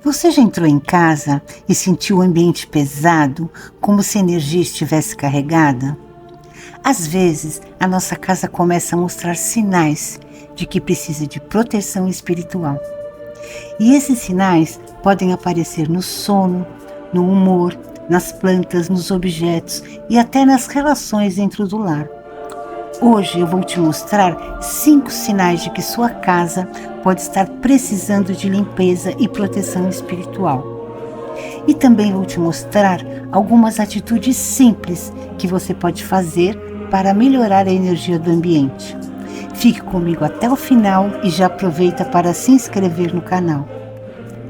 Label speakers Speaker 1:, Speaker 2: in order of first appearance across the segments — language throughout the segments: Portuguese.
Speaker 1: Você já entrou em casa e sentiu o ambiente pesado, como se a energia estivesse carregada? Às vezes, a nossa casa começa a mostrar sinais de que precisa de proteção espiritual. E esses sinais podem aparecer no sono, no humor, nas plantas, nos objetos e até nas relações dentro do lar. Hoje eu vou te mostrar 5 sinais de que sua casa pode estar precisando de limpeza e proteção espiritual. E também vou te mostrar algumas atitudes simples que você pode fazer para melhorar a energia do ambiente. Fique comigo até o final e já aproveita para se inscrever no canal.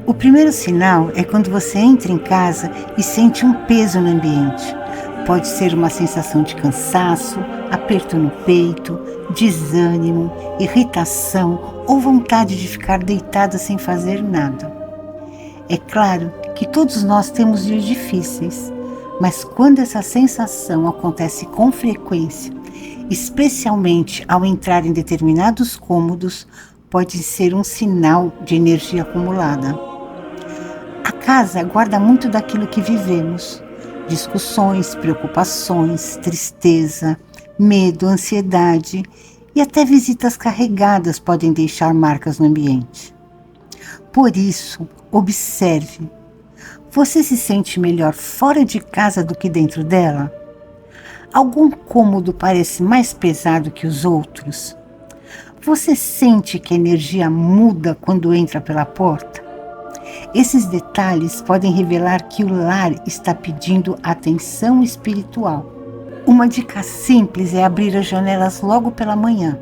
Speaker 1: O primeiro sinal é quando você entra em casa e sente um peso no ambiente. Pode ser uma sensação de cansaço, aperto no peito, desânimo, irritação ou vontade de ficar deitada sem fazer nada. É claro que todos nós temos dias difíceis, mas quando essa sensação acontece com frequência, especialmente ao entrar em determinados cômodos, pode ser um sinal de energia acumulada. A casa guarda muito daquilo que vivemos. Discussões, preocupações, tristeza, medo, ansiedade e até visitas carregadas podem deixar marcas no ambiente. Por isso, observe. Você se sente melhor fora de casa do que dentro dela? Algum cômodo parece mais pesado que os outros? Você sente que a energia muda quando entra pela porta? Esses detalhes podem revelar que o lar está pedindo atenção espiritual. Uma dica simples é abrir as janelas logo pela manhã,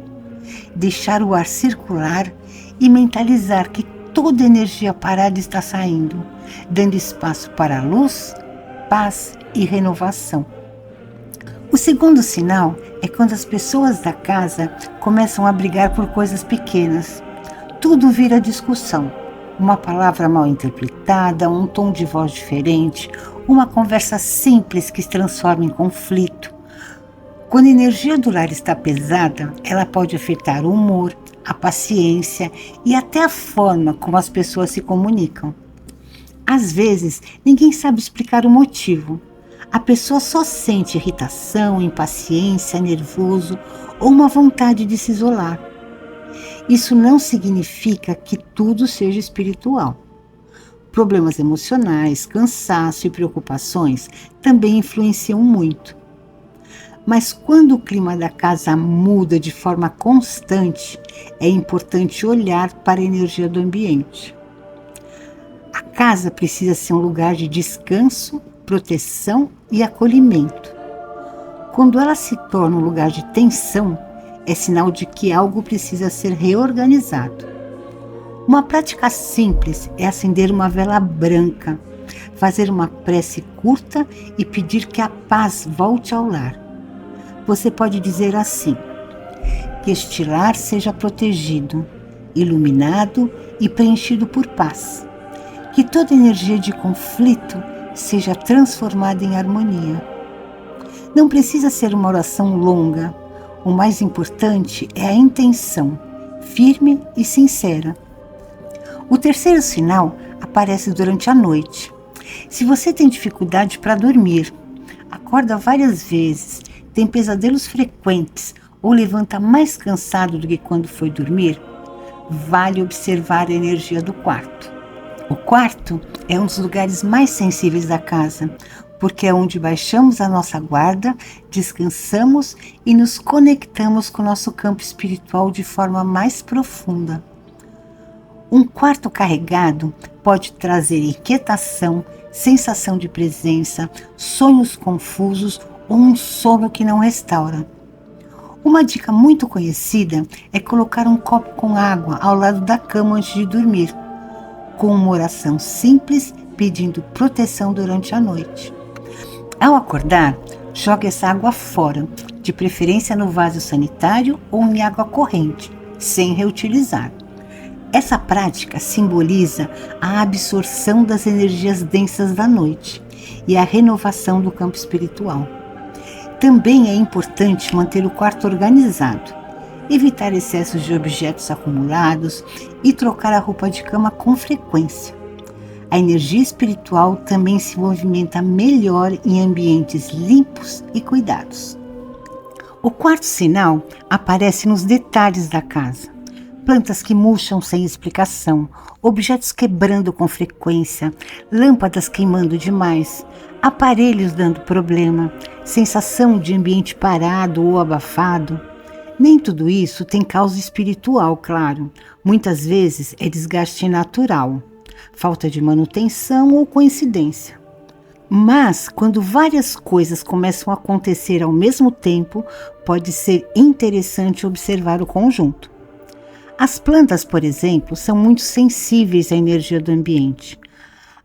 Speaker 1: deixar o ar circular e mentalizar que toda energia parada está saindo, dando espaço para luz, paz e renovação. O segundo sinal é quando as pessoas da casa começam a brigar por coisas pequenas. Tudo vira discussão. Uma palavra mal interpretada, um tom de voz diferente, uma conversa simples que se transforma em conflito. Quando a energia do lar está pesada, ela pode afetar o humor, a paciência e até a forma como as pessoas se comunicam. Às vezes, ninguém sabe explicar o motivo. A pessoa só sente irritação, impaciência, nervoso ou uma vontade de se isolar. Isso não significa que tudo seja espiritual. Problemas emocionais, cansaço e preocupações também influenciam muito. Mas quando o clima da casa muda de forma constante, é importante olhar para a energia do ambiente. A casa precisa ser um lugar de descanso, proteção e acolhimento. Quando ela se torna um lugar de tensão, é sinal de que algo precisa ser reorganizado. Uma prática simples é acender uma vela branca, fazer uma prece curta e pedir que a paz volte ao lar. Você pode dizer assim: que este lar seja protegido, iluminado e preenchido por paz. Que toda energia de conflito seja transformada em harmonia. Não precisa ser uma oração longa. O mais importante é a intenção, firme e sincera. O terceiro sinal aparece durante a noite. Se você tem dificuldade para dormir, acorda várias vezes, tem pesadelos frequentes ou levanta mais cansado do que quando foi dormir, vale observar a energia do quarto. O quarto é um dos lugares mais sensíveis da casa, porque é onde baixamos a nossa guarda, descansamos e nos conectamos com o nosso campo espiritual de forma mais profunda. Um quarto carregado pode trazer inquietação, sensação de presença, sonhos confusos ou um sono que não restaura. Uma dica muito conhecida é colocar um copo com água ao lado da cama antes de dormir, com uma oração simples pedindo proteção durante a noite. Ao acordar, jogue essa água fora, de preferência no vaso sanitário ou em água corrente, sem reutilizar. Essa prática simboliza a absorção das energias densas da noite e a renovação do campo espiritual. Também é importante manter o quarto organizado, evitar excessos de objetos acumulados e trocar a roupa de cama com frequência. A energia espiritual também se movimenta melhor em ambientes limpos e cuidados. O quarto sinal aparece nos detalhes da casa. Plantas que murcham sem explicação, objetos quebrando com frequência, lâmpadas queimando demais, aparelhos dando problema, sensação de ambiente parado ou abafado. Nem tudo isso tem causa espiritual, claro. Muitas vezes é desgaste natural, falta de manutenção ou coincidência. Mas, quando várias coisas começam a acontecer ao mesmo tempo, pode ser interessante observar o conjunto. As plantas, por exemplo, são muito sensíveis à energia do ambiente.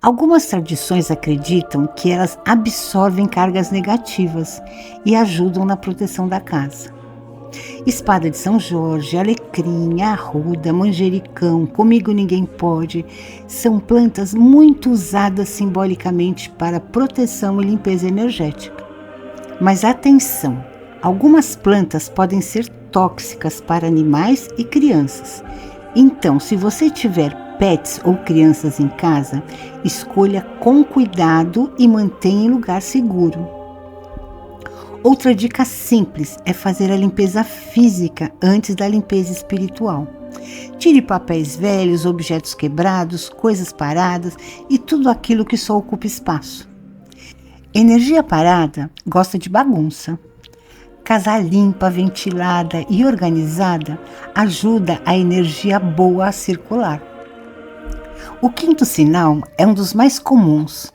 Speaker 1: Algumas tradições acreditam que elas absorvem cargas negativas e ajudam na proteção da casa. Espada de São Jorge, alecrim, arruda, manjericão, comigo ninguém pode, são plantas muito usadas simbolicamente para proteção e limpeza energética. Mas atenção, algumas plantas podem ser tóxicas para animais e crianças. Então, se você tiver pets ou crianças em casa, escolha com cuidado e mantenha em lugar seguro. Outra dica simples é fazer a limpeza física antes da limpeza espiritual. Tire papéis velhos, objetos quebrados, coisas paradas e tudo aquilo que só ocupa espaço. Energia parada gosta de bagunça. Casa limpa, ventilada e organizada ajuda a energia boa a circular. O quinto sinal é um dos mais comuns.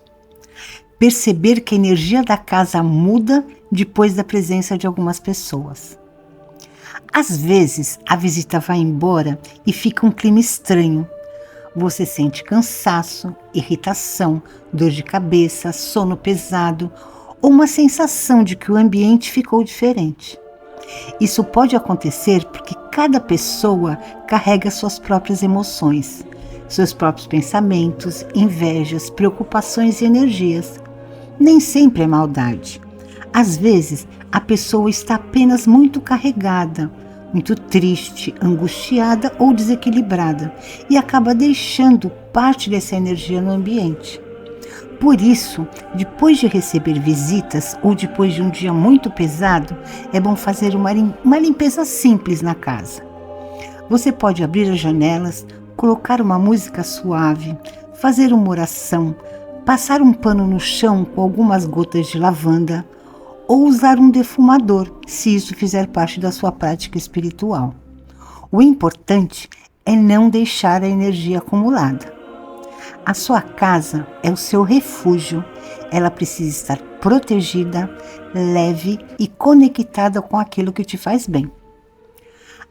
Speaker 1: Perceber que a energia da casa muda depois da presença de algumas pessoas. Às vezes, a visita vai embora e fica um clima estranho. Você sente cansaço, irritação, dor de cabeça, sono pesado ou uma sensação de que o ambiente ficou diferente. Isso pode acontecer porque cada pessoa carrega suas próprias emoções, seus próprios pensamentos, invejas, preocupações e energias. Nem sempre é maldade. Às vezes, a pessoa está apenas muito carregada, muito triste, angustiada ou desequilibrada e acaba deixando parte dessa energia no ambiente. Por isso, depois de receber visitas ou depois de um dia muito pesado, é bom fazer uma limpeza simples na casa. Você pode abrir as janelas, colocar uma música suave, fazer uma oração, passar um pano no chão com algumas gotas de lavanda ou usar um defumador, se isso fizer parte da sua prática espiritual. O importante é não deixar a energia acumulada. A sua casa é o seu refúgio. Ela precisa estar protegida, leve e conectada com aquilo que te faz bem.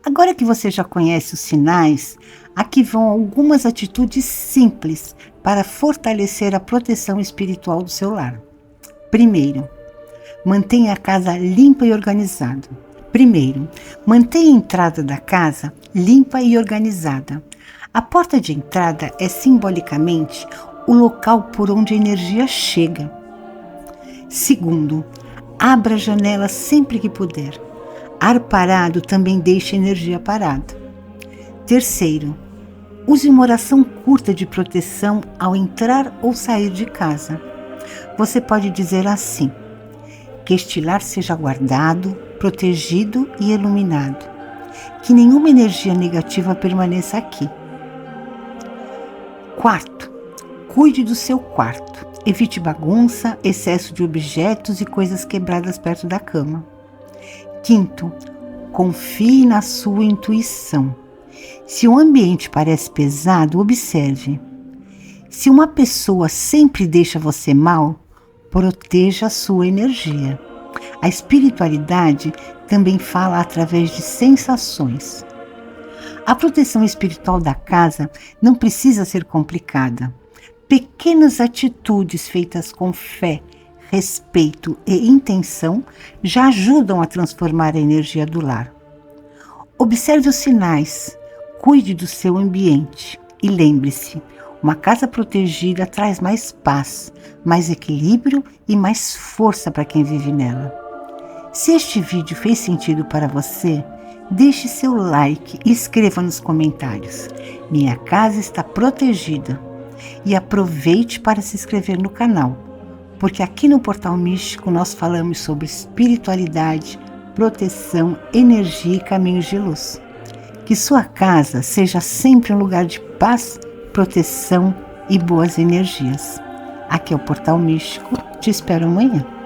Speaker 1: Agora que você já conhece os sinais, aqui vão algumas atitudes simples para fortalecer a proteção espiritual do seu lar. Primeiro, mantenha a casa limpa e organizada. Mantenha a entrada da casa limpa e organizada. A porta de entrada é simbolicamente o local por onde a energia chega. Segundo, abra a janela sempre que puder. Ar parado também deixa energia parada. Terceiro, use uma oração curta de proteção ao entrar ou sair de casa. Você pode dizer assim: que este lar seja guardado, protegido e iluminado. Que nenhuma energia negativa permaneça aqui. Quarto, cuide do seu quarto. Evite bagunça, excesso de objetos e coisas quebradas perto da cama. Quinto, confie na sua intuição. Se o ambiente parece pesado, observe. Se uma pessoa sempre deixa você mal, proteja a sua energia. A espiritualidade também fala através de sensações. A proteção espiritual da casa não precisa ser complicada. Pequenas atitudes feitas com fé, respeito e intenção já ajudam a transformar a energia do lar. Observe os sinais, cuide do seu ambiente e lembre-se, uma casa protegida traz mais paz, mais equilíbrio e mais força para quem vive nela. Se este vídeo fez sentido para você, deixe seu like e escreva nos comentários: minha casa está protegida. e aproveite para se inscrever no canal, porque aqui no Portal Místico nós falamos sobre espiritualidade, proteção, energia e caminhos de luz. Que sua casa seja sempre um lugar de paz, proteção e boas energias. Aqui é o Portal Místico, te espero amanhã.